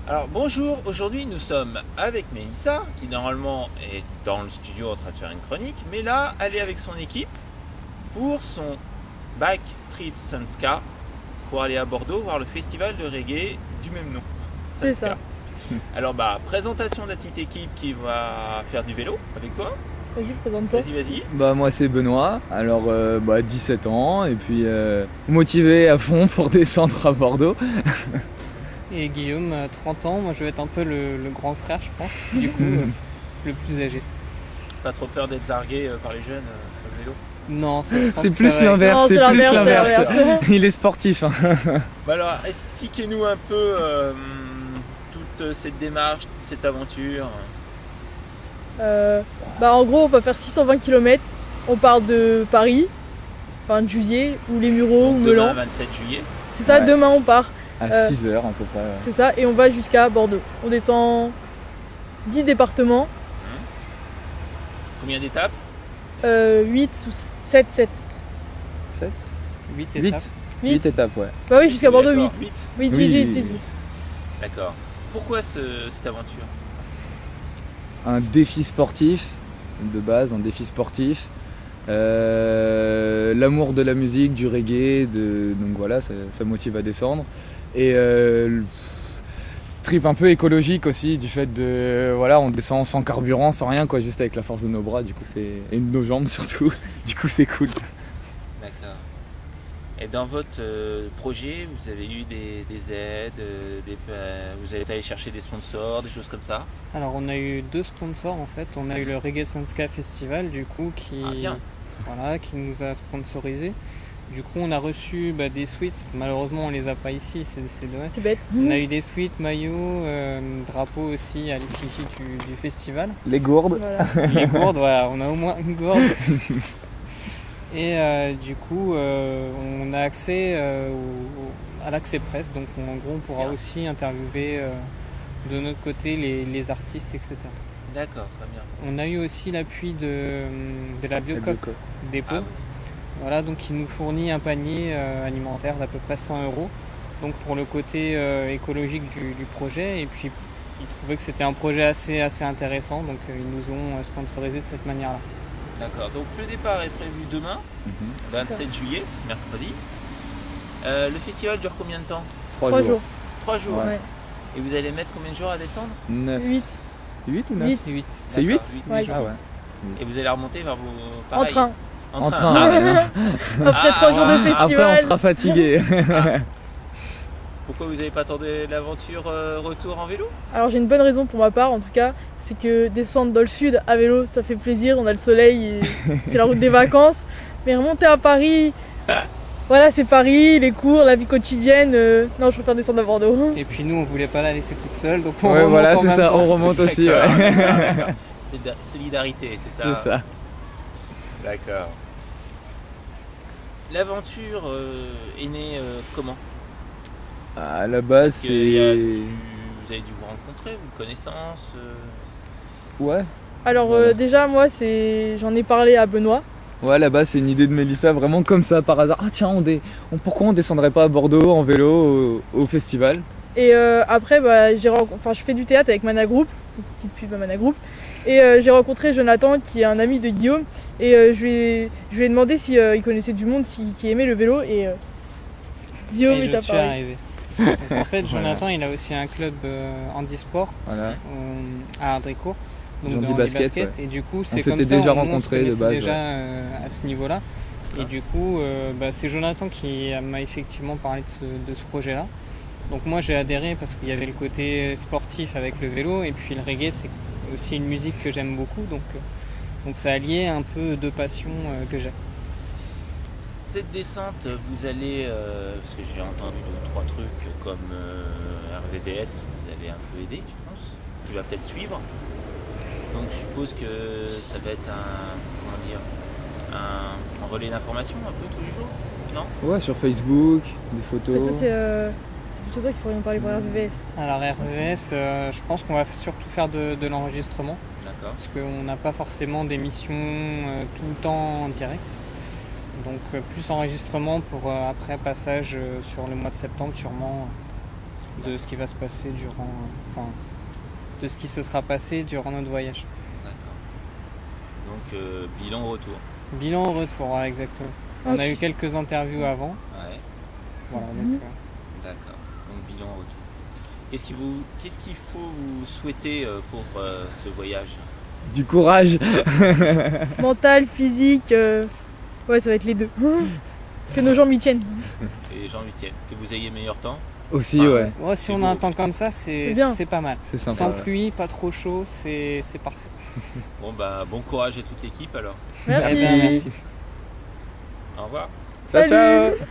Alors bonjour, aujourd'hui nous sommes avec Mélissa qui normalement est dans le studio en train de faire une chronique, mais là elle est avec son équipe pour son Back Trip Sunska pour aller à Bordeaux voir le festival de reggae du même nom. C'est Sunska. ça. Alors présentation de la petite équipe qui va faire du vélo avec toi. Vas-y, présente-toi. Vas-y. Moi c'est Benoît, alors 17 ans et puis motivé à fond pour descendre à Bordeaux. Et Guillaume, 30 ans, moi je vais être un peu le grand frère je pense, du coup le plus âgé. Pas trop peur d'être largué par les jeunes sur le vélo. Non, je pense C'est que plus ça va. l'inverse, Non, c'est c'est plus l'inverse, l'inverse. c'est l'inverse. Il est sportif. Hein. Alors expliquez-nous un peu toute cette démarche, cette aventure. En gros, on va faire 620 km. On part de Paris, fin de juillet, ou les Mureaux, ou Donc, demain, Melan. 27 juillet. C'est ça, Ouais. demain on part. À 6 heures à peu près. C'est ça, et on va jusqu'à Bordeaux. On descend 10 départements, Combien d'étapes? 8 ou 7. 7 8 8 étapes. 8 étapes, ouais. Bah oui, jusqu'à Bordeaux, 8. D'accord, 8. 8, Oui. 8. D'accord. Pourquoi cette aventure? Un défi sportif, de base, un défi sportif. L'amour de la musique, du reggae, donc voilà, ça motive à descendre. Et le trip un peu écologique aussi, du fait de, voilà, on descend sans carburant, sans rien, quoi, juste avec la force de nos bras, du coup et de nos jambes surtout, du coup c'est cool. D'accord. Et dans votre projet, vous avez eu des aides, vous avez allé chercher des sponsors, des choses comme ça? Alors on a eu 2 sponsors en fait. On a eu le Reggae Sunska Festival du coup qui nous a sponsorisé. Du coup on a reçu des suites. Malheureusement on les a pas ici, c'est dommage. C'est bête. On a eu des suites, maillots, drapeaux aussi à l'effigie du festival. Les gourdes. Voilà. Les gourdes, voilà, on a au moins une gourde. Et du coup, on a accès à l'accès presse, donc en gros, on pourra Bien. aussi interviewer de notre côté les artistes, etc. D'accord, très bien. On a eu aussi l'appui de la Biocoop Dépôt, Ah oui. voilà, donc qui nous fournit un panier alimentaire d'à peu près 100 €. Donc pour le côté écologique du projet, et puis ils trouvaient que c'était un projet assez intéressant, donc ils nous ont sponsorisé de cette manière-là. D'accord. Donc le départ est prévu demain, Mhm. 27 juillet, mercredi. Le festival dure combien de temps? 3 jours. 3 jours. Ouais. Et vous allez mettre combien de jours à descendre? 9. 8. 8 ou 9 8. 8. C'est D'accord, 8? Ouais. jours. Ah ouais. Et vous allez remonter vers vos... En pareil, train. En train. Ah, ouais, non. Après 3 jours de Après on festival. sera fatigué. Pourquoi vous n'avez pas tenté l'aventure retour en vélo? Alors j'ai une bonne raison pour ma part en tout cas, c'est que descendre dans le sud à vélo ça fait plaisir, on a le soleil, et c'est la route des vacances. Mais remonter à Paris, voilà c'est Paris, les cours, la vie quotidienne, non je préfère descendre à Bordeaux. Et puis nous, on voulait pas la laisser toute seule, donc on Ouais, remonte voilà, en c'est même ça, temps. on remonte aussi. D'accord, Ouais. d'accord. C'est de la solidarité, c'est ça? C'est ça. D'accord. L'aventure est née comment? À la base, Parce que vous avez c'est. dû vous rencontrer, une connaissance Ouais. Alors Voilà. déjà moi j'en ai parlé à Benoît. Ouais, là-bas, c'est une idée de Mélissa, vraiment comme ça, par hasard. Ah, tiens, pourquoi on descendrait pas à Bordeaux en vélo au festival? Et après je fais du théâtre avec Mana Group, une petite pub à Mana Group. Et j'ai rencontré Jonathan qui est un ami de Guillaume et je lui ai demandé si il connaissait du monde qui aimait le vélo et Guillaume Et est je suis apparu. arrivé. Donc, en fait, Jonathan, il a aussi un club handisport Voilà. à Ardécourt, donc Jean de dit basket, ouais. Et du coup, c'est s'était comme ça, déjà on se rencontrés de connaissait base, déjà ouais. à ce niveau-là. Et Ah. du coup, c'est Jonathan qui m'a effectivement parlé de ce projet-là. Donc moi, j'ai adhéré parce qu'il y avait le côté sportif avec le vélo, et puis le reggae, c'est aussi une musique que j'aime beaucoup, donc ça alliait un peu deux passions que j'ai. Cette descente, vous allez, parce que j'ai entendu 2 ou 3 trucs comme RVVS qui vous avait un peu aidé, je pense, qui va peut-être suivre. Donc je suppose que ça va être un relais d'information un peu tous les jours, non? Ouais, sur Facebook, des Mais photos. ça c'est plutôt toi qui pourrais en parler pour RVVS. Alors RVS, je pense qu'on va surtout faire de l'enregistrement, D'accord. parce qu'on n'a pas forcément d'émissions tout le temps en direct. Donc plus enregistrement pour après passage sur le mois de septembre sûrement. de ce qui va se passer durant, enfin, de ce qui se sera passé durant notre voyage. D'accord. Donc, bilan au retour. Bilan au retour, voilà, exactement. On a eu quelques interviews avant, Ouais, voilà, Mhm. donc, d'accord. Donc, bilan au retour. Qu'est-ce qu'il faut vous souhaiter pour ce voyage? Du courage. Mental, physique, ouais, ça va être les deux. Que nos jambes y tiennent. Et les gens lui tiennent. Que vous ayez meilleur temps. Aussi, Ah, ouais. ouais, si C'est on beau. a un temps comme ça, C'est bien. c'est pas mal. C'est sympa. Sans ouais. pluie, pas trop chaud, c'est parfait. Bon, bah, bon courage à toute l'équipe alors. Merci. Eh ben, merci. Au revoir. Ciao, Salut. ciao.